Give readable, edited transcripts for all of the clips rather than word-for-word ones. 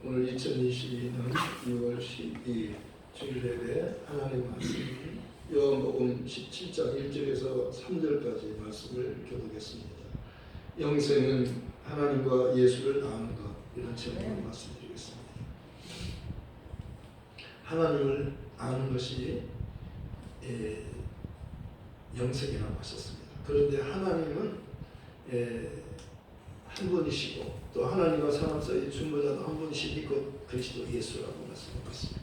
오늘 2022년 6월 12일 주일예배 하나님 말씀 요한복음 17장 1절에서 3절까지 말씀을 교독했습니다. 영생은 하나님과 예수를 아는 것, 이런 제목으로 말씀드리겠습니다. 하나님을 아는 것이 영생이라고 하셨습니다. 그런데 하나님은 한 분이시고 또 하나님과 사람 사이 중보자도 한 분이시니 곧 그리스도 예수라고 말씀하셨습니다.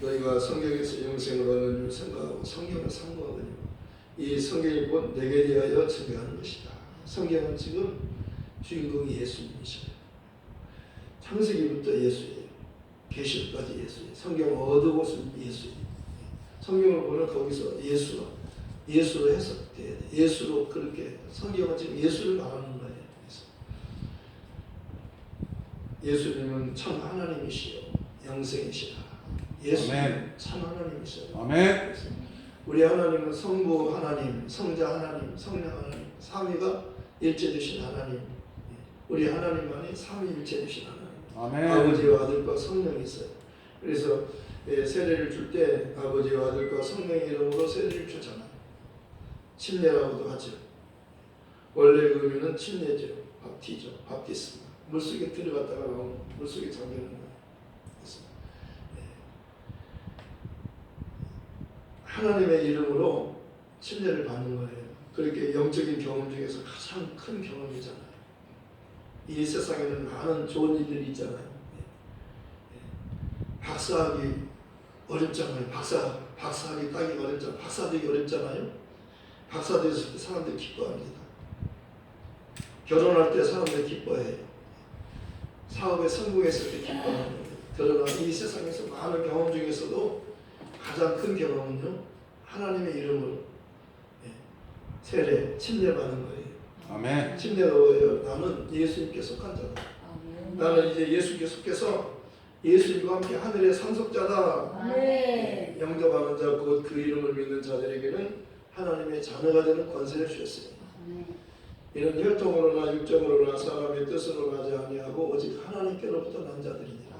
너희가 성경에서 영생을 얻는 줄 생각하고 성경을 상고하거니와 이 성경이 곧 내게 대하여 증거하는 것이다. 성경은 지금 주인공이 예수님이셔요. 창세기부터 예수예요. 계시록까지 예수예요. 성경 어느 곳은 예수예요. 성경을 보면 거기서 예수로 해석돼야 돼. 예수로 그렇게 성경은 지금 예수를 말하는 거예요. 예수님은 참 하나님이시요 영생이시라. 예수님은 참 하나님이시요. 아멘. 우리 하나님은 성부 하나님, 성자 하나님, 성령 하나님, 삼위가 일체되신 하나님. 우리 하나님 안에 삼위일체되신 하나님. 아멘. 아버지와 아들과 성령이 있어요. 그래서 세례를 줄 때 아버지와 아들과 성령의 이름으로 세례를 주잖아요. 침례라고도 하죠. 원래 그 의미는 침례죠. 밥티죠. 밥티스마. 물속에 들어갔다가 나오는 물속에 잠기는 거예요. 그래서 하나님의 이름으로 침례를 받는 거예요. 그렇게 영적인 경험 중에서 가장 큰 경험이잖아요. 이 세상에는 많은 좋은 일들이 있잖아요. 박사하기 어렵잖아요. 박사하기 따기 어렵잖아요. 박사 되기 어렵잖아요. 박사 됐을 때 사람들이 기뻐합니다. 결혼할 때 사람들이 기뻐해요. 사업에 성공했을 때 기뻐하는 거예요. 그러나 이 세상에서 많은 경험 중에서도 가장 큰 경험은요, 하나님의 이름으로 세례, 침례받는 거예요. 아멘. 침례가 뭐예요? 나는 예수님께 속한 자다. 나는 이제 예수님께 속해서 예수님과 함께 하늘의 상속자다. 아멘. 영접하는 자, 곧 그 이름을 믿는 자들에게는 하나님의 자녀가 되는 권세를 주셨어요. 이는 혈통으로나 육정으로나 사람의 뜻으로 하지 아니하고 오직 하나님께로부터 난 자들이니라.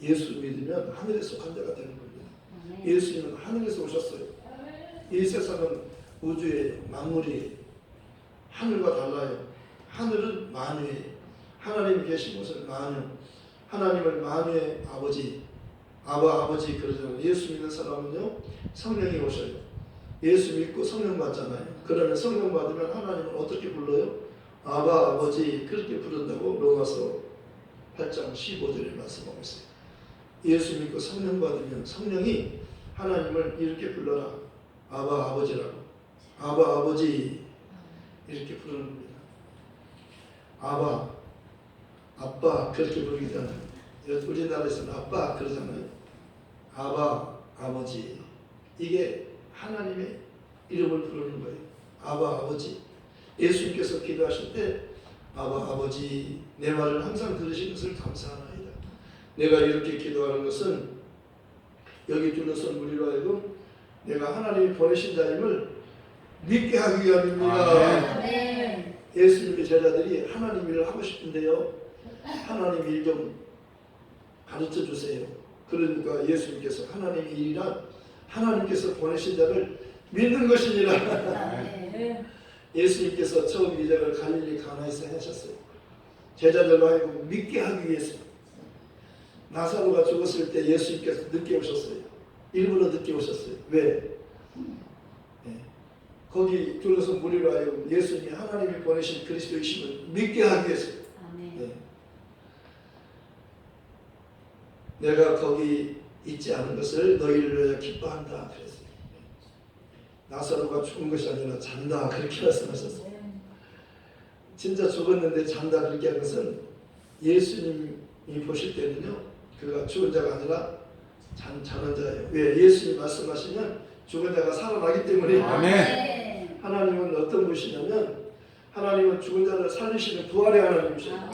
예수 믿으면 하늘에 속한 자가 되는 겁니다. 예수님은 하늘에서 오셨어요. 이 세상은 우주의 만물이에요. 하늘과 달라요. 하늘은 만유예요. 하나님이 계신 곳은 만유. 하나님을 만유의 아버지, 아버지 그러잖아요. 예수 믿는 사람은요, 성령이 오셔요. 예수 믿고 성령 받잖아요. 그러면 성령 받으면 하나님은 어떻게 불러요? 아바 아버지 그렇게 부른다고 로마서 8장 15절에 말씀하고 있어요. 예수 믿고 성령 받으면 성령이 하나님을 이렇게 불러라. 아바 아버지라고. 아바 아버지 이렇게 부르는 겁니다. 아바 아빠 그렇게 부르잖아요. 우리나라에서는 아빠 그러잖아요. 아바 아버지 이게 하나님의 이름을 부르는 거예요. 아바 아버지. 예수님께서 기도하실 때 아바 아버지 내 말을 항상 들으신 것을 감사하나이다. 내가 이렇게 기도하는 것은 여기 둘러선 우리로 하여금 내가 하나님이 보내신 자임을 믿게 하기 위함입니다. 아멘. 예수님의 제자들이 하나님 일을 하고 싶은데요, 하나님 일 좀 가르쳐 주세요. 그러니까 예수님께서 하나님 일이란 하나님께서 보내신 자를 믿는 것이니라. 예수님께서 처음 이 작을 갈릴리 가나에서 하셨어요. 제자들로 하여금 믿게 하기 위해서. 나사로가 죽었을 때 예수님께서 늦게 오셨어요. 일부러 늦게 오셨어요. 왜? 거기 둘러서 무리로 하여금 예수님이 하나님이 보내신 그리스도이심을 믿게 하기 위해서. 내가 거기 있지 않은 것을 너희를 위하여 기뻐한다 그랬어요. 나사로가 죽은 것이 아니라 잔다 그렇게 말씀하셨어요. 진짜 죽었는데 잔다 그렇게 한 것은 예수님이 보실 때는요, 그가 죽은 자가 아니라 자는 자예요. 왜? 예수님이 말씀하시면 죽은 자가 살아나기 때문에. 아멘. 하나님은 어떤 분이시냐면 하나님은 죽은 자를 살리시는 부활의 하나님이셔요.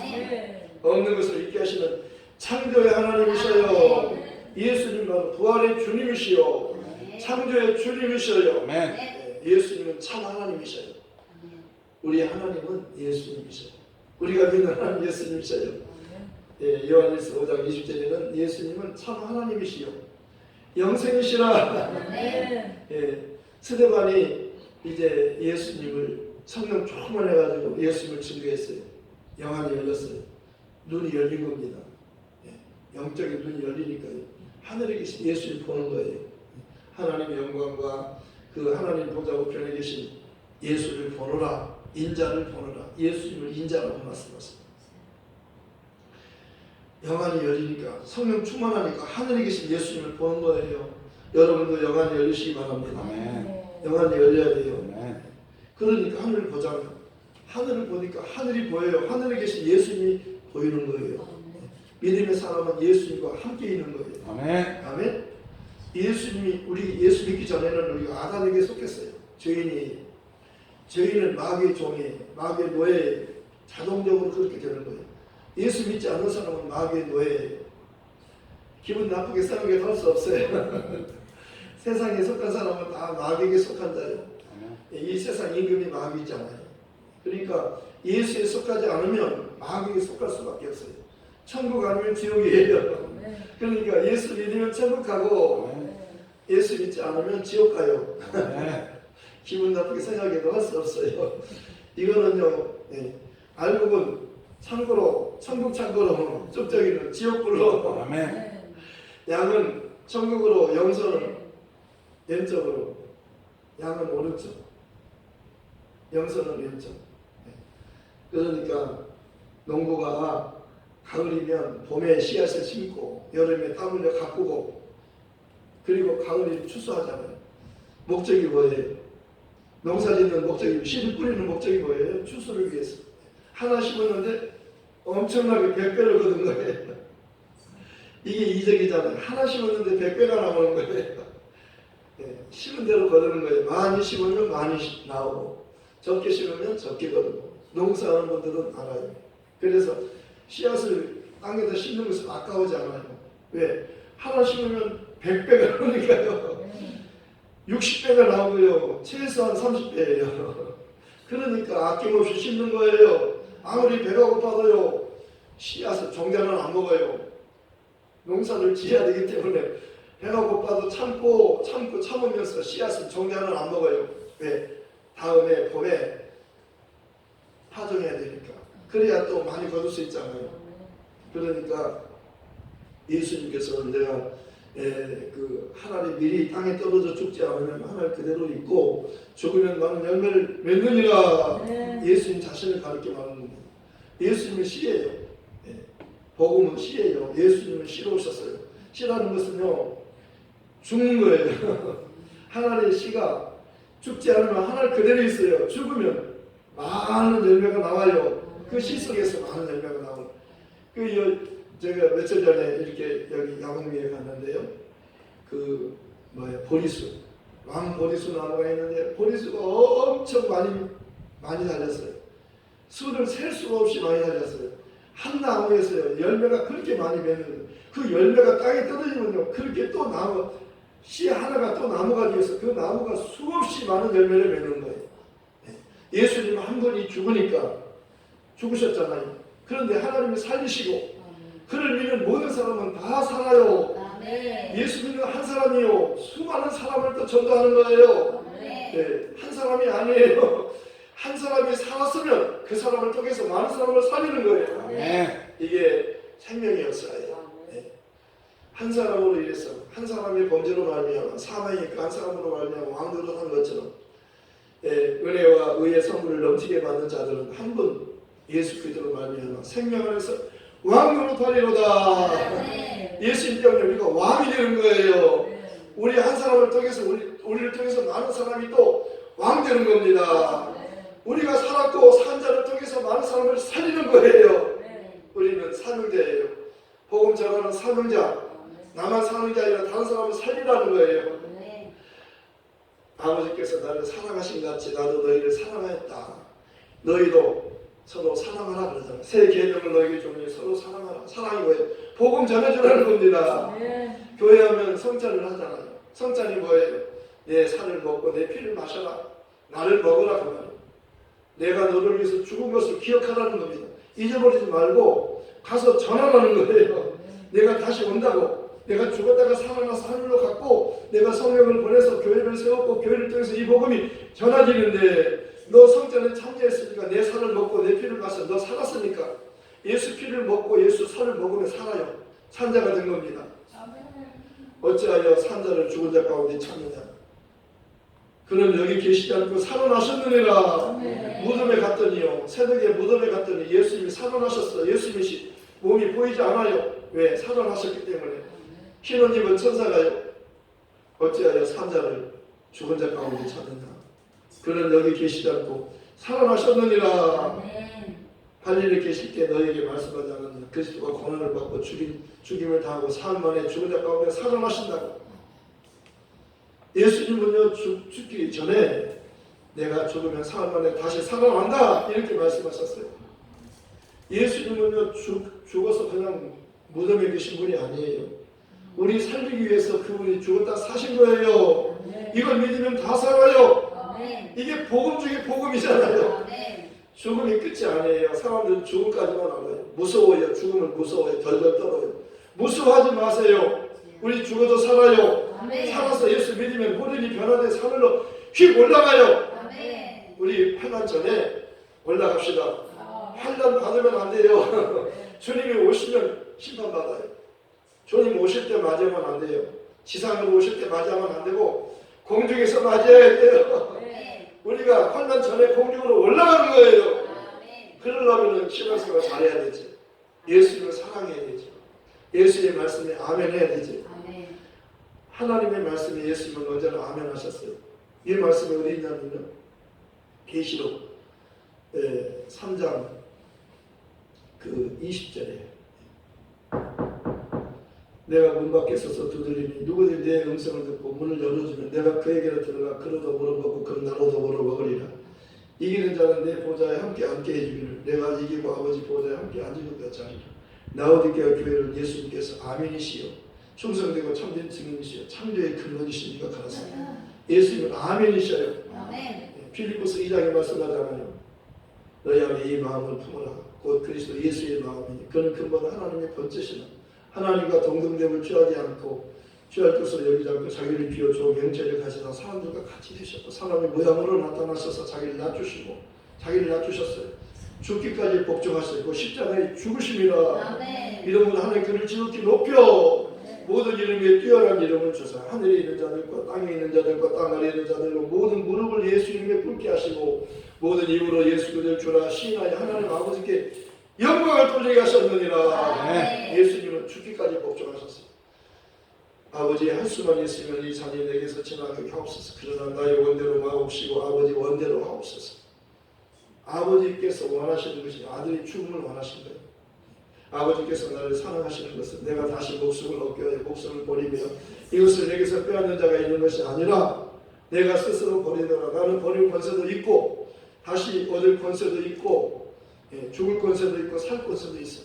없는 것을 있게 하시는 창조의 하나님이셔요. 예수님 바로 부활의 주님이시요, 창조의 주님이셔요. 아멘. 예수님은 참 하나님이셔요. 우리 하나님은 예수님이셔요. 우리가 믿는 하나님 예수님이셔요. 요한일서 5장 20절에는 예수님은 참 하나님이시요 영생이시라. 스데반이 이제 예수님을 성령 충만해가지고 예수님을 증거했어요. 영안이 열렸어요. 눈이 열린 겁니다. 영적인 눈이 열리니까요. 하늘에 계신 예수님 보는 거예요. 하나님의 영광과 그 하나님 보좌 우편에 계신 예수를 보노라. 인자를 보노라. 예수님을 인자라고 말씀하셨습니다. 영안이 열리니까 성령 충만하니까 하늘에 계신 예수님을 보는 거예요. 여러분도 영안이 열리시기 바랍니다. 영안이 열려야 돼요. 그러니까 하늘을 보자면 하늘을 보니까 하늘이 보여요. 하늘에 계신 예수님이 보이는 거예요. 믿음의 사람은 예수님과 함께 있는 거예요. 아멘. 예수님이 우리 예수 믿기 전에는 우리가 아담에게 속했어요. 죄인은 마귀의 종에 마귀의 노예에 자동적으로 그렇게 되는 거예요. 예수 믿지 않는 사람은 마귀의 노예예요. 기분 나쁘게 생각해 할 수 없어요. 세상에 속한 사람은 다 마귀에게 속한 자예요. 이 세상 임금이 마귀잖아요. 그러니까 예수에 속하지 않으면 마귀에게 속할 수밖에 없어요. 천국 아니면 지옥이에요. 그러니까 예수 믿으면 천국 가고 예수 믿지 않으면 지옥 가요. 기분 나쁘게 생각해도 할 수 없어요. 이거는요, 알고 보면 참고로 천국 참고로 쪽저기는 지옥불로. 양은 천국으로, 영선은 왼쪽으로, 양은 오른쪽, 영선은 왼쪽. 그러니까 농부가 가을이면 봄에 씨앗을 심고 여름에 땀 흘려 가꾸고 그리고 가을이 추수하잖아요. 목적이 뭐예요? 농사짓는 목적이, 씨를 뿌리는 목적이 뭐예요? 추수를 위해서. 하나 심었는데 엄청나게 100배를 거둔 거예요. 이게 이적이잖아요. 하나 심었는데 100배가 나오는 거예요. 심은 대로 거두는 거예요. 많이 심으면 많이 나오고 적게 심으면 적게 거두고. 농사하는 분들은 알아요. 그래서 씨앗을 땅에다 심는 것은 아까우지 않아요. 왜? 하나 심으면 100배가 나오니까요. 60배가 나오고요. 최소한 30배예요. 그러니까 아낌없이 심는 거예요. 아무리 배가 고파도요. 씨앗을 종자는 안 먹어요. 농사를 지어야 되기 때문에 배가 고파도 참으면서 씨앗을 종자는 안 먹어요. 왜? 다음에 봄에 파종해야 되니까. 그래야 또 많이 거둘 수 있잖아요. 그러니까 예수님께서 내가 그 하나님 미리 땅에 떨어져 죽지 않으면 하늘 그대로 있고 죽으면 많은 열매를 맺느니라. 예수님 자신을 가르쳐 말하는 겁니다. 예수님은 씨예요. 복음은 씨예요. 예수님은 씨로 오셨어요. 씨라는 것은요 죽는 거예요. 하나님의 씨가 죽지 않으면 하늘 그대로 있어요. 죽으면 많은 열매가 나와요. 그 씨 속에서 많은 열매가 나와요. 제가 며칠 전에 이렇게 여기 야광미에 갔는데요. 보리수, 왕보리수 나무가 있는데 보리수가 엄청 많이 달렸어요. 수를 셀 수가 없이 많이 달렸어요. 한 나무에서요 열매가 그렇게 많이 맺는 그 열매가 땅에 떨어지면요 그렇게 또 씨 하나가 또 나무가 되어서 그 나무가 수없이 많은 열매를 맺는 거예요. 예수님 한 분이 죽으셨잖아요. 그런데 하나님이 살리시고 그를 믿는 모든 사람은 다 살아요. 예수 믿는 한 사람이요 수많은 사람을 또 전도하는 거예요. 한 사람이 아니에요. 한 사람이 살았으면 그 사람을 통해서 많은 사람을 살리는 거예요. 이게 생명의 역사예요. 한 사람으로 인해서 한 사람의 범죄로 말미암아 사망이 그 한 사람으로 말미암아 왕노릇 한 것처럼 은혜와 의의 선물을 넘치게 받는 자들은 한 분 예수 그리스도로 말미암아 생명 안에서 왕노릇하리로다. 예수님 때문에 우리가 왕이 되는 거예요. 우리 한 사람을 통해서 우리를 통해서 많은 사람이 또 왕 되는 겁니다. 우리가 살았고 산 자를 통해서 많은 사람을 살리는 거예요. 우리는 사명자예요. 복음 전하는 사명자. 나만 사는 게 아니라 다른 사람을 살리라는 거예요. 아버지께서 나를 사랑하신 같이 나도 너희를 사랑하였다. 너희도 서로 사랑하라 그러잖아요. 새 계명을 너희에게 주니 서로 사랑하라. 사랑이 뭐예요? 복음 전해주라는 겁니다. 교회 하면 성찬을 하잖아요. 성찬이 뭐예요? 내 살을 먹고 내 피를 마셔라. 나를 먹으라 그 말이에요. 내가 너를 위해서 죽은 것을 기억하라는 겁니다. 잊어버리지 말고 가서 전환하는 거예요. 내가 다시 온다고. 내가 죽었다가 살아나서 하늘로 갔고 내가 성령을 보내서 교회를 세웠고 교회를 통해서 이 복음이 전해지는데 너 성전에 참여했으니까 내 살을 먹고 내 피를 마셔. 너 살았으니까 예수 피를 먹고 예수 살을 먹으면 살아요. 산자가 된 겁니다. 어찌하여 산자를 죽은 자 가운데 찾느냐. 그는 여기 계시지 않고 살아나셨느니라. 무덤에 갔더니요. 새벽에 무덤에 갔더니 예수님이 살아나셨어. 예수님이 몸이 보이지 않아요. 왜? 살아나셨기 때문에. 흰 옷 입은 천사가요. 어찌하여 산자를 죽은 자 가운데 찾느냐. 그는 여기 계시지 않고 살아나셨느니라. 갈릴리 계실 때 너에게 말씀하지 않았느냐. 그리스도가 고난을 받고 죽임을 당하고 사흘 만에 죽은 자 가운데 살아나신다고. 예수님은요 죽기 전에 내가 죽으면 사흘 만에 다시 살아난다 이렇게 말씀하셨어요. 예수님은요 죽어서 그냥 무덤에 계신 분이 아니에요. 우리 살리기 위해서 그분이 죽었다 사신 거예요. 이걸 믿으면 다 살아요. 이게 복음 중에 복음이잖아요. 죽음이 끝이 아니에요. 사람들은 죽음까지만 알아요. 무서워요. 죽음을 무서워요. 덜덜 떨어요. 무서워하지 마세요. 우리 죽어도 살아요. 살아서 예수 믿으면 호련히 변화된 하늘로 휙 올라가요. 우리 환난 전에 올라갑시다. 환난 받으면 안 돼요. 주님이 오시면 심판받아요. 주님 오실 때 맞으면 안 돼요. 지상으로 오실 때 맞이하면 안 되고 공중에서 맞이해야 돼요. 우리가 환난 전에 공중으로 올라가는 거예요. 그러려면 신앙생활 잘해야 되지. 예수님을 사랑해야 되지. 예수의 말씀에 아멘 해야 되지. 하나님의 말씀에 예수님은 언제나 아멘 하셨어요. 이 말씀이 어디 있냐면요. 계시록 3장 20절에 내가 문 밖에 서서 두드리니 누구든지 내 음성을 듣고 문을 열어주면 내가 그에게로 들어가 그로도 물어보고 그는 나로도 물어먹으리라. 이기는 자는 내 보좌에 함께 앉게 해주기를 내가 이기고 아버지 보좌에 함께 앉은 것 같이 하리라. 라오디게아 교회는 예수님께서 아멘이시요 충성되고 참된 증인이시요 창조의 근원이시니까 가라사대. 예수님은 아멘이셔요. 필리포스 2장에 말씀하잖아요. 너희 안에 이 마음을 품어라. 곧 그리스도 예수의 마음이니 그는 근본 하나님의 본체시나 하나님과 동등됨을 취하지 않고 취할 것을 여기지 않고 자기를 비워주어 명체를 가지사 사람들과 같이 되셨고 사람의 모양으로 나타나셔서 자기를 낮추시고 자기를 낮추셨어요. 죽기까지 복종하시고 십자가에 죽으심이라. 이름으로 하나님 그를 지극히 높여 모든 이름에 뛰어난 이름을 주사 하늘에 있는 자들과 땅에 있는 자들과 땅 아래에 있는 자들로 모든 무릎을 예수 이름에 꿇게 하시고 모든 입으로 예수 그를 주라 시인하여 하나님 아버지께 영광을 돌리게 하셨느니라. 예수님은 죽기까지 복종하셨어요. 아버지 할 수만 있으면 이 잔이 내게서 지나가게 하옵소서. 그러나 나의 원대로 마옵시고 아버지 원대로 하옵소서. 아버지께서 원하시는 것이 아들이 죽음을 원하신 거예요. 아버지께서 나를 사랑하시는 것은 내가 다시 목숨을 얻게 하여 목숨을 버리며 이것을 내게서 빼앗는 자가 있는 것이 아니라 내가 스스로 버리더라. 나는 버릴 권세도 있고 다시 얻을 권세도 있고 죽을 권세도 있고 살 권세도 있어.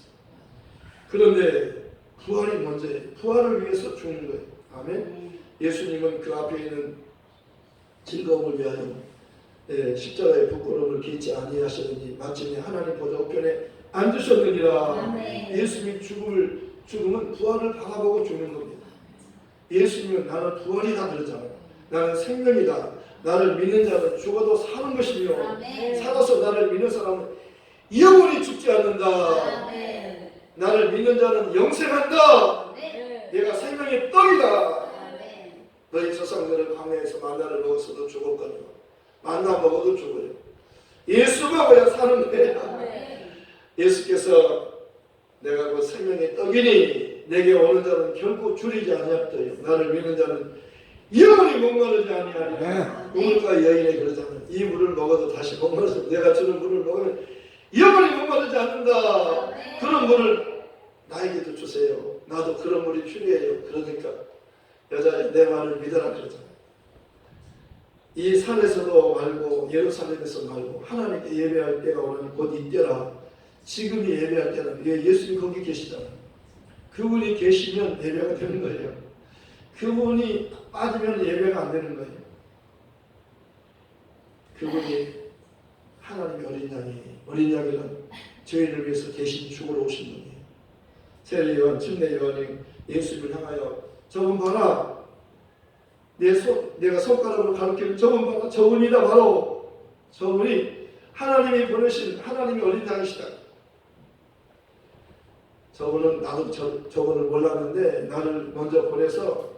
그런데 부활이 먼저예요. 부활을 위해서 죽는 거예요. 아멘. 예수님은 그 앞에 있는 즐거움을 위하여 십자가의 부끄러움을 개치 아니하시느니 마침내 하나님 보좌 우편에 앉으셨느니라. 예수님이 죽음은 부활을 바라보고 죽는 겁니다. 예수님은 나는 부활이다 그러잖아요. 나는 생명이다. 나를 믿는 자는 죽어도 사는 것이며 살아서 나를 믿는 사람은 영원히 죽지 않는다. 나를 믿는 자는 영생한다. 내가 생명의 떡이다. 너희 조상들은 광야에서 만나를 먹었어도 죽었거니와 만나 먹어도 죽어요. 예수 먹어야 사는 거야. 예수께서 내가 그 생명의 떡이니 내게 오는 자는 결코 줄이지 아니하더요. 나를 믿는 자는 영원히 목마르지 아니하리라. 우물가 여인에 그러잖아요. 이 물을 먹어도 다시 목마르지. 내가 주는 물을 먹으면 영원히 목마르지 않는다. 그런 물을 나에게도 주세요. 나도 그런 물이 필요해요. 그러니까 여자 내 말을 믿어라 그러잖아요. 이 산에서도 말고 예루살렘에서 말고 하나님께 예배할 때가 오르니 곧 이때라. 지금이 예배할 때는 예수님 거기 계시잖아요. 그분이 계시면 예배가 되는 거예요. 그분이 빠지면 예배가 안 되는 거예요. 그분이 하나님의 어린 양이에요. 어린 양이란 저희를 위해서 대신 죽으러 오신 분이에요. 세례 요한, 침례 요한이 예수님을 향하여 저분 봐라. 내가 손가락으로 가리키는 저분 봐라. 저분이다 바로. 저분이 하나님이 보내신 하나님의 어린 양이시다. 저분은 나도 저분을 몰랐는데 나를 먼저 보내서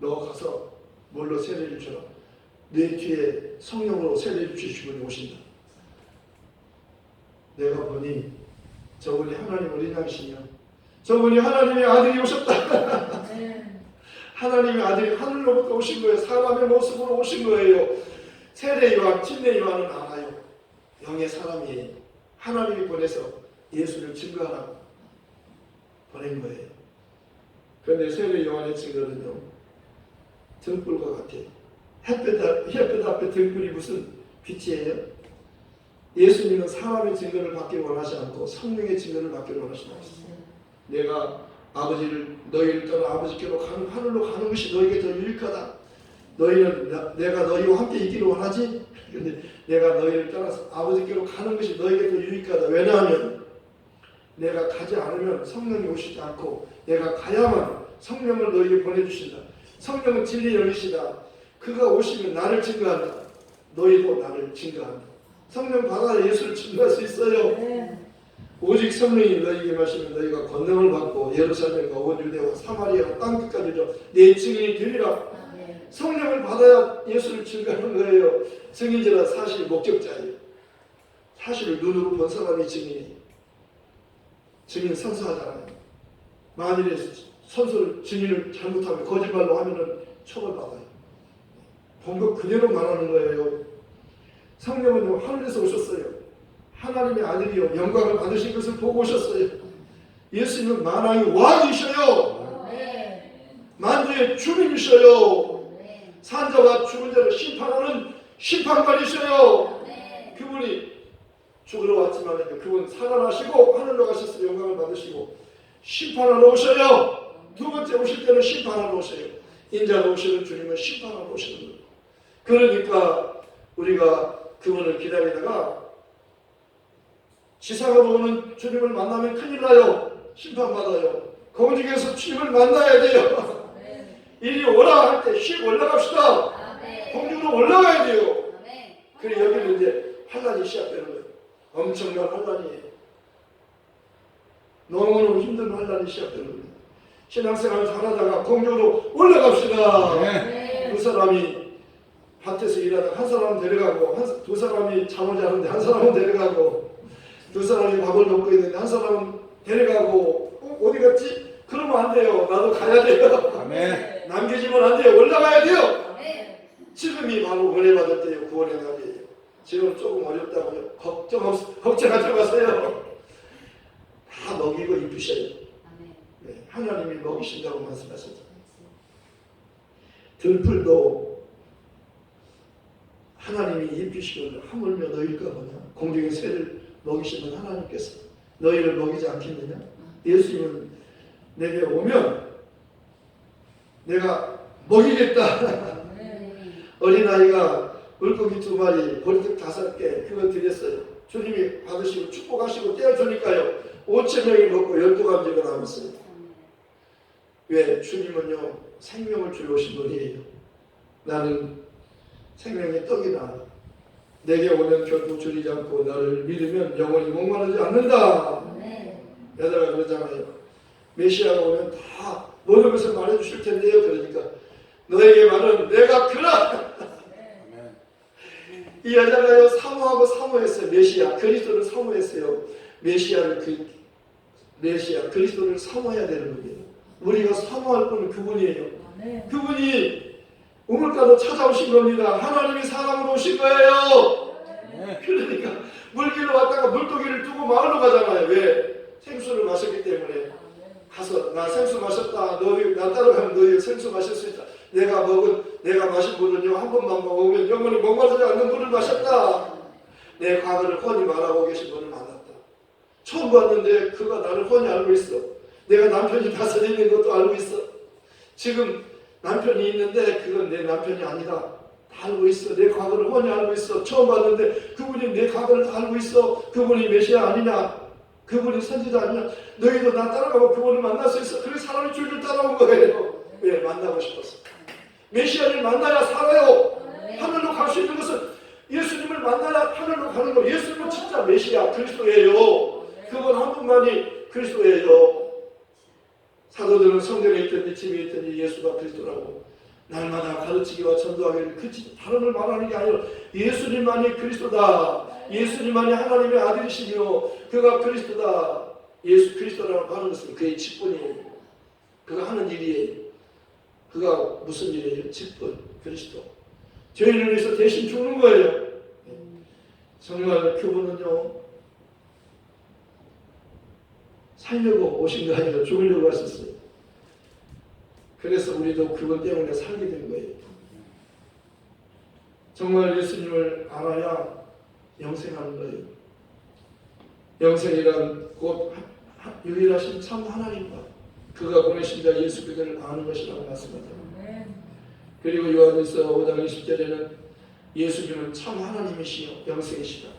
너 가서 물로 세례를 주라. 내 뒤에 성령으로 세례를 주신 분이 오신다. 내가 보니 저분이 하나님 어린 양이시냐. 저분이 하나님의 아들이 오셨다. 하나님의 아들이 하늘로부터 오신 거예요. 사람의 모습으로 오신 거예요. 세례 요한, 침례 요한은 알아요. 영의 사람이에요. 하나님이 보내서 예수를 증거하라고 보낸 거예요. 그런데 세례 요한의 증거는요, 등불과 같아요. 햇볕 앞에 등불이 무슨 빛이에요? 예수님은 사람의 증거를 받기를 원하지 않고 성령의 증거를 받기를 원하신다. 내가 너희를 떠나 아버지께로 가는 하늘로 가는 것이 너희에게 더 유익하다. 내가 너희와 함께 있기를 원하지. 그런데 내가 너희를 떠나서 아버지께로 가는 것이 너희에게 더 유익하다. 왜냐하면 내가 가지 않으면 성령이 오시지 않고 내가 가야만 성령을 너희에게 보내주신다. 성령은 진리의 영이시다. 그가 오시면 나를 증거한다. 너희도 나를 증거한다. 성령 받아야 예수를 증거할 수 있어요. 오직 성령이 너희에게 마시면 너희가 권능을 받고 예루살렘과 온 유대와 사마리아 땅끝까지 내 증인이 되리라. 성령을 받아야 예수를 증거하는 거예요. 증인이란 사실 목격자예요. 사실을 눈으로 본 사람이 증인이. 증인 선서하잖아요. 만일에 선서를 증인을 잘못하면 거짓말로 하면은 처벌받아요. 본 것 그대로 말하는 거예요. 성령은 하늘에서 오셨어요. 하나님의 아들이요 영광을 받으신 것을 보고 오셨어요. 예수님은 만왕의 왕이셔요. 만주의 주님이셔요. 산자와 죽은 자를 심판하는 심판관이셔요. 그분이 죽으러 왔지만 그분 살아나시고 하늘로 가셔서 영광을 받으시고 심판하러 오셔요. 두 번째 오실 때는 심판하러 오셔요. 인자로 오시는 주님은 심판하러 오시는 거예요. 그러니까 우리가 그분을 기다리다가 지상으로 오는 주님을 만나면 큰일 나요. 심판받아요. 공중에서 주님을 만나야 돼요. 이리 오라 할 때 휙 올라갑시다. 공중으로 올라가야 돼요. 그래 여기는 이제 환란이 시작되는 거예요. 엄청난 환란이에요. 너무너무 힘든 환란이 시작되는 거예요. 신앙생활을 잘하다가 공중으로 올라갑시다. 두 사람이 밭에서 일하다가 한 사람은 데려가고 두 사람이 잠을 자는데 한 사람은 데려가고 두 사람이 밥을 먹고 있는데 한 사람은 데려가고 어디 갔지? 그러면 안 돼요. 나도 가야 돼요. 아멘. 남겨지면 안 돼요. 올라가야 돼요. 지금이 바로 은혜 받을 때예요. 구원의 날이에요. 지금 조금 어렵다고요. 걱정하지 마세요. 다 먹이고 입히셔요. 네, 하나님이 먹이신다고 말씀하셨죠. 들풀도 하나님이 입히시거든 하물며 너희가 뭐냐? 공중의 새를 먹이시는 하나님께서 너희를 먹이지 않겠느냐? 예수님은 내게 오면 내가 먹이겠다. 어린아이가 물고기 2마리, 보리떡 5개 그거 드렸어요. 주님이 받으시고 축복하시고 떼어주니까요. 5,000명이 먹고 12가지가 남았어요. 왜? 주님은요 생명을 주러 오신 분이에요. 나는 생명의 떡이다. 내게 오면 결코 줄이지 않고 나를 믿으면 영원히 목마르지 않는다. 여자가 그러잖아요. 메시아가 오면 다 모든 것을 말해주실 텐데요. 그러니까 너에게 말은 내가 그라. 이 여자가요 사모하고 사모했어요. 메시아 그리스도를 사모했어요. 메시아 그리스도를 사모해야 되는 겁니다. 우리가 사모할 분은 그분이에요. 그분이 우물가로 찾아오신 겁니다. 하나님이 사람으로 오신 거예요. 그러니까 물길로 왔다가 물고기를 두고 마을로 가잖아요. 왜? 생수를 마셨기 때문에. 가서 나 생수 마셨다. 나 따라가면 너희 생수 마실 수 있다. 내가 마신 물은요 한 번만 먹으면 영원히 목마르지 않는 물을 마셨다. 내 과거를 훤히 말하고 계신 분을 만났다. 처음 봤는데 그가 나를 훤히 알고 있어. 내가 남편이 다스리는 것도 알고 있어. 지금 남편이 있는데 그건 내 남편이 아니다. 다 알고 있어. 내 과거를 훤히 알고 있어. 처음 봤는데 그분이 내 과거를 다 알고 있어. 그분이 메시아 아니냐? 그분이 선지자 아니냐? 너희도 나 따라가고 그분을 만날 수 있어. 그래서 사람이 줄줄 따라온 거예요. 왜? 만나고 싶어서. 메시아를 만나야 살아요. 하늘로 갈 수 있는 것은 예수님을 만나야 하늘로 가는 거예요. 예수님은 진짜 메시아 그리스도예요. 그분 한 분만이 그리스도예요. 사도들은 성전에 있든지 집에 있든지 예수가 그리스도라고 날마다 가르치기와 전도하기를 다른 걸 말하는 게 아니라 예수님만이 그리스도다. 예수님만이 하나님의 아들이시며 그가 그리스도다. 예수 그리스도라고 하는 것은 그의 직분이에요. 그가 하는 일이에요. 그가 무슨 일이에요? 직분 그리스도. 저희를 위해서 대신 죽는 거예요. 정말 그분은요 살려고 오신 거 아니라 죽으려고 하셨어요. 그래서 우리도 그분 때문에 살게 된 거예요. 정말 예수님을 알아야 영생하는 거예요. 영생이란 곧 유일하신 참 하나님과 그가 보내신 자 예수 그리스도를 아는 것이라고 말씀하죠. 그리고 요한일서 5장 20절에는 예수님은 참 하나님이시요 영생이시다.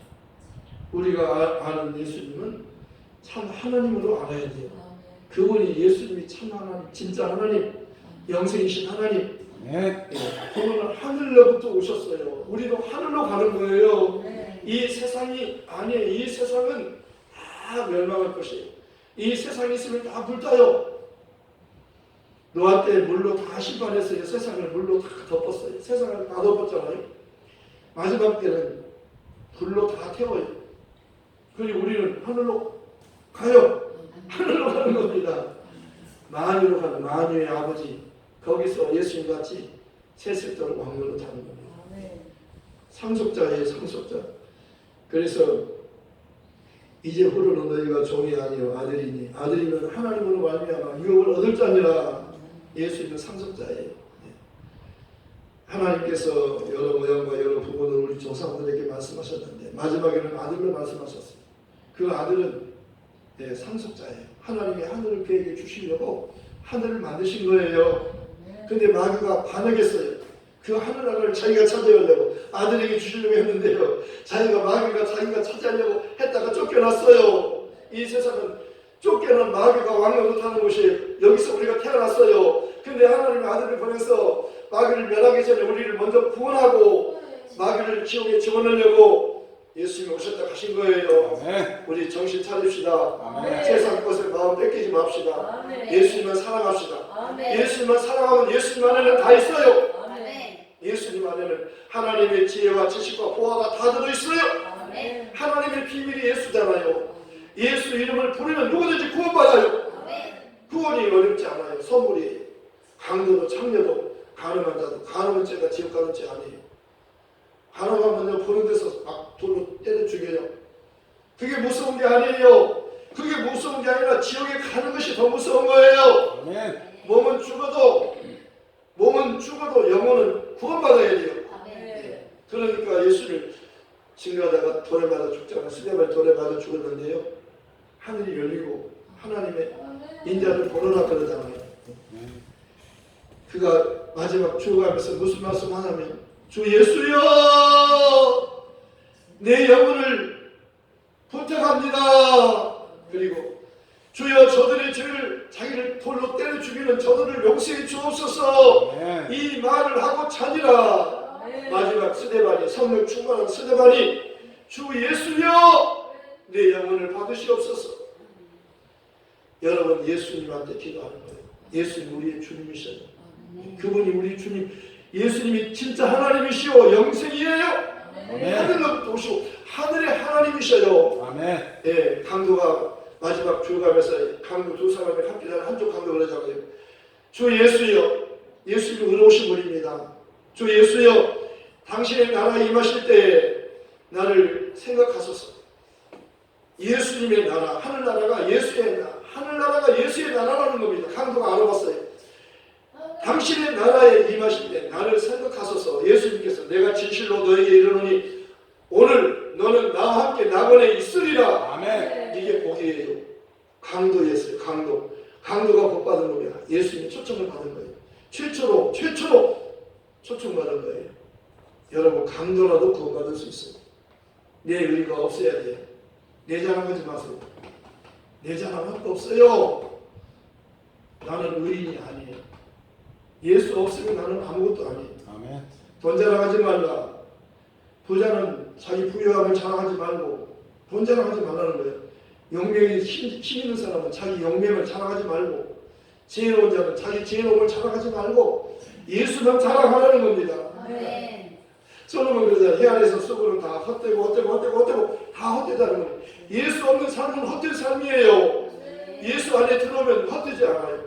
우리가 아는 예수님은 참 하나님으로 알아야 돼요. 그분이 예수님이 참 하나님, 진짜 하나님, 영생이신 하나님. 그분은 하늘로부터 오셨어요. 우리도 하늘로 가는 거예요. 이 세상이 아니에요. 이 세상은 다 멸망할 것이에요. 이 세상이 있으면 다 불타요. 노아 때 물로 다 심판했어요. 세상을 물로 다 덮었어요. 세상을 다 덮었잖아요. 마지막 때는 불로 다 태워요. 그리고 우리는 하늘로 가요. 하늘로 가는 겁니다. 만유로 가는 만유의 아버지 거기서 예수님같이 세습도로 왕노로 타는 겁니다. 상속자예요. 상속자. 그래서 이제후로는 너희가 종이 아니요 아들이니 아들이면 하나님으로 말미암아 유업을 얻을 자니라. 예수님은 상속자예요. 하나님께서 여러 모양과 여러 부분을 우리 조상들에게 말씀하셨는데 마지막에는 아들로 말씀하셨어요. 그 아들은 상속자예요. 하나님이 하늘을 그에게 주시려고 하늘을 만드신 거예요. 근데 마귀가 반역했어요. 그 하늘나라를 자기가 차지하려고 아들에게 주시려고 했는데요. 마귀가 자기가 차지하려고 했다가 쫓겨났어요. 이 세상은 쫓겨난 마귀가 왕노릇 하는 곳이에요. 여기서 우리가 태어났어요. 근데 하나님의 아들을 보내서 마귀를 멸하기 전에 우리를 먼저 구원하고 마귀를 지옥에 집어넣으려고 예수님이 오셨다 가신 거예요. 우리 정신 차립시다. 세상 것을 마음 뺏기지 맙시다. 예수님만 사랑합시다. 예수님만 사랑하면 예수님 안에는 다 있어요. 예수님 안에는 하나님의 지혜와 지식과 보화가 다 들어있어요. 하나님의 비밀이 예수잖아요. 예수 이름을 부르면 누구든지 구원받아요. 구원이 어렵지 않아요. 선물이에요. 강도도 창녀도 가늠한 자도 가늠한 죄가 지옥 가는 죄 아니에요. 가늠하면요 보는 데서 막 돌로 때려 죽여요. 그게 무서운 게 아니에요. 그게 무서운 게 아니라 지옥에 가는 것이 더 무서운 거예요. 몸은 죽어도 영혼은 구원받아야 돼요. 그러니까 예수를 증거하다가 돌에 맞아 죽잖아요. 스데반이 돌에 맞아 죽었는데요. 하늘이 열리고 하나님의 인자를 보러라 그러잖아요. 그가 마지막 죽어가면서 무슨 말씀 하냐면 주 예수여 내 영혼을 부탁합니다. 그리고 주여 저들의 죄를 자기를 돌로 때려 죽이는 저들을 용서해 주옵소서. 이 말을 하고 자니라. 마지막 스데반이 성령 충만한 스데반이 주 예수여 내 영혼을 받으시옵소서. 여러분 예수님한테 기도하는 거예요. 예수님 우리의 주님이셔요. 그분이 우리 주님. 예수님이 진짜 하나님이시오. 영생이에요. 하늘로부터 오시고 하늘의 하나님이셔요. 예, 강도가 마지막 죽어가면서 강도 두 사람이 함께 자는 한쪽 강도 그러잖아요. 주 예수여 예수님이 의로우신 분입니다. 주 예수여 당신의 나라에 임하실 때 나를 생각하소서. 예수님의 나라, 하늘나라가 예수의 나라, 하늘나라가 예수의 나라라는 겁니다. 강도가 알아봤어요. 당신의 나라에 임하실 때 나를 생각하소서. 예수님께서 내가 진실로 너에게 이르노니 오늘 너는 나와 함께 낙원에 있으리라. 이게 복이에요. 강도였어요. 강도가 복 받은 겁니다. 예수님이 초청을 받은 거예요. 최초로 초청받은 거예요. 여러분 강도라도 구원받을 수 있어요. 내 의가 없어야 돼요. 내 자랑하지 마세요. 내 자랑할 거 없어요. 나는 의인이 아니에요. 예수 없으면 나는 아무것도 아니에요. 아멘. 돈 자랑하지 말라. 부자는 자기 부유함을 자랑하지 말고 돈 자랑하지 말라는 거예요. 용맹이 힘 있는 사람은 자기 용맹을 자랑하지 말고 지혜로운 자는 자기 지혜로움을 자랑하지 말고 예수만 자랑하라는 겁니다. 아멘. 솔로몬 그러잖아요. 해안에서 쑥으로 다 헛되고 다 헛되다는 거예요. 예수 없는 삶은 헛된 삶이에요. 예수 안에 들어오면 헛되지 않아요.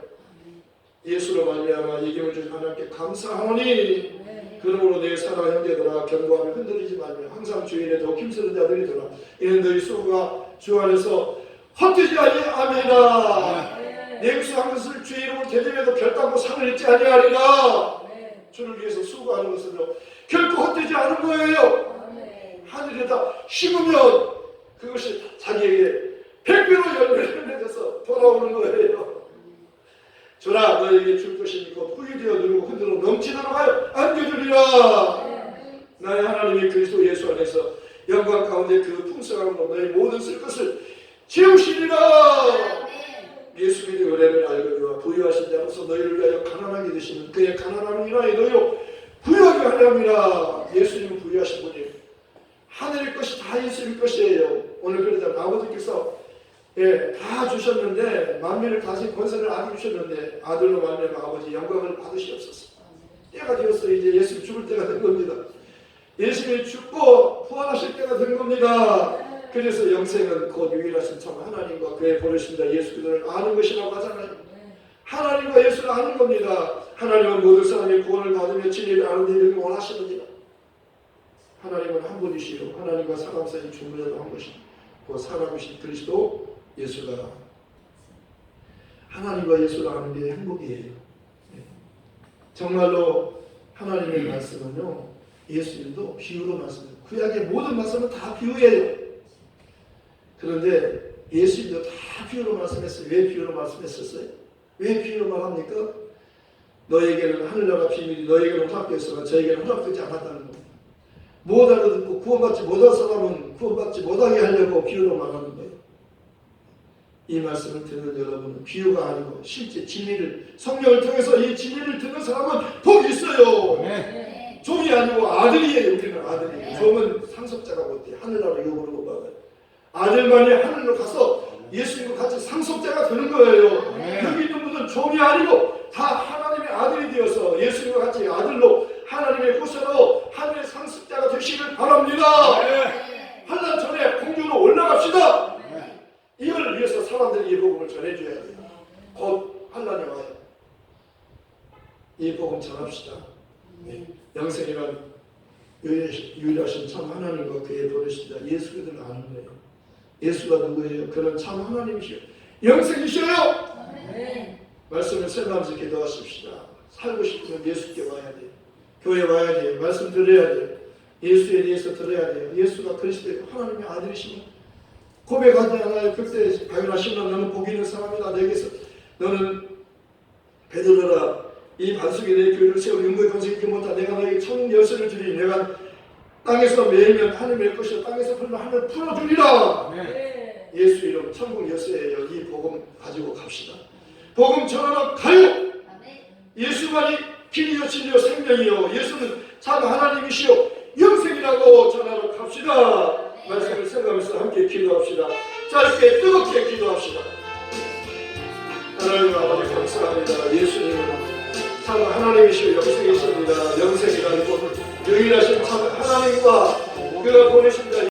예수로 말미암아 이김을 주신 하나님께 감사하오니 그러므로 내 사랑하는 형제들아 견고함을 흔들리지 말며 항상 주인에도 힘쓰는 자들이더라. 이는 너희 수고가 주 안에서 헛되지 아니하리라. 내 수한 것을 주의 이름을 대접해도 별다고 상을 잊지 아니하리라. 주를 위해서 수고하는 것은 결코 헛되지 않은 거예요. 하늘에다 심으면 그것이 자기에게 100배로 열매를 맺어서 돌아오는 거예요. 주라 너에게 줄 것이 있고 후유되어 누르고 흔들어 넘치도록 하여 안겨주리라. 나의 하나님이 그리스도 예수 안에서 영광 가운데 그 풍성함으로 너희 모든 쓸 것을 채우시리라. 예수 믿는 은혜를 알거니와 부유하신 자로서 너희를 위하여 가난하게 되시는 그의 가난함을 인하여 너희로 부유하게 하려함이라. 예수님은 부유하신 분이에요. 하늘의 것이 다 예수님 것이에요. 오늘 그러자 아버지께서 다 주셨는데 만민을 다스린 권세를 아들 주셨는데 아들로 말미암아 아버지 영광을 받으시옵소서. 때가 되었어요. 이제 예수님 죽을 때가 된 겁니다. 예수님이 죽고 부활하실 때가 된 겁니다. 그래서 영생은 곧 유일하신 참 하나님과 그의 보내신 자 예수 그리스도를 아는 것이라고 하잖아요. 하나님과 예수를 아는 겁니다. 하나님은 모든 사람이 구원을 받으며 진리를 아는 데 이르기를 원하시느니라. 하나님은 한 분이시요 하나님과 사람 사이 중보자도 한 것이고 그 사람이신 그리스도 예수가 하나님과 예수를 아는 게 행복이에요. 정말로 하나님의 말씀은요 예수님도 비유로 말씀해요. 구약의 모든 말씀은 다 비유예요. 그런데 예수님도 다 비유로 말씀했어요. 왜 비유로 말씀했었어요? 왜 비유로 말합니까? 너에게는 하늘나라 비밀이 너에게는 허락되었으나 저에게는 허락되지 않았다는 겁니다. 못 알아듣고 구원받지 못한 사람은 구원받지 못하게 하려고 비유로 말하는 거예요. 이 말씀을 듣는 여러분은 비유가 아니고 실제 진리를 성령을 통해서 이 진리를 듣는 사람은 복이 있어요. 네. 종이 아니고 아들이에요. 우리는 아들이에요. 종은 상속자가 못해. 하늘나라 영으로 못 받아요. 아들만이 하늘로 가서 예수님과 같이 상속자가 되는 거예요. 네. 여기 있는 분은 종이 아니고 다 하나님의 아들이 되어서 예수님과 같이 아들로 하나님의 후세로 하늘의 상속자가 되시길 바랍니다. 네. 환난 전에 공중으로 올라갑시다. 네. 이걸 위해서 사람들이 이 복음을 전해줘야 돼요. 곧 환난이 와요. 이 복음 전합시다. 네. 영생이란 유일하신 참 하나님과 그의 보내신 자 예수 그리스도를 아는 거예요. 예수가 누구예요? 그는 참 하나님이시요 영생이시요. 네. 말씀을 생각하면서 기도하십시다. 살고 싶으면 예수께 와야 돼요. 교회 와야 돼요. 말씀 들어야 돼요. 예수에 대해서 들어야 돼요. 예수가 그리스도의 하나님의 아들이시면 고백하지 않아요. 그때 바요나시면 너는 복이 있는 사람이다. 내게서 너는 베드로라 이 반석에 내 교회를 세워 영광의 권세 있게 못하 내가 너에게 천국 열쇠를 주리. 내가 땅에서 매이면 하늘 맬 것이요 땅에서 풀면 하늘 풀어주리라. 네. 예수 이름 천국 열쇠예요. 이 복음 가지고 갑시다. 복음 전하러 가요. 예수만이 길이요 진리요 생명이요 예수는 참 하나님이시요 영생이라고 전하러 갑시다. 말씀을 생각하면서 함께 기도합시다. 짧게 뜨겁게 기도합시다. 하나님 아버지 감사합니다. 예수님은 참 하나님이시요 영생이십니다. 영생이라는 것은 유일하신 참 하나님과 그가 보내신 자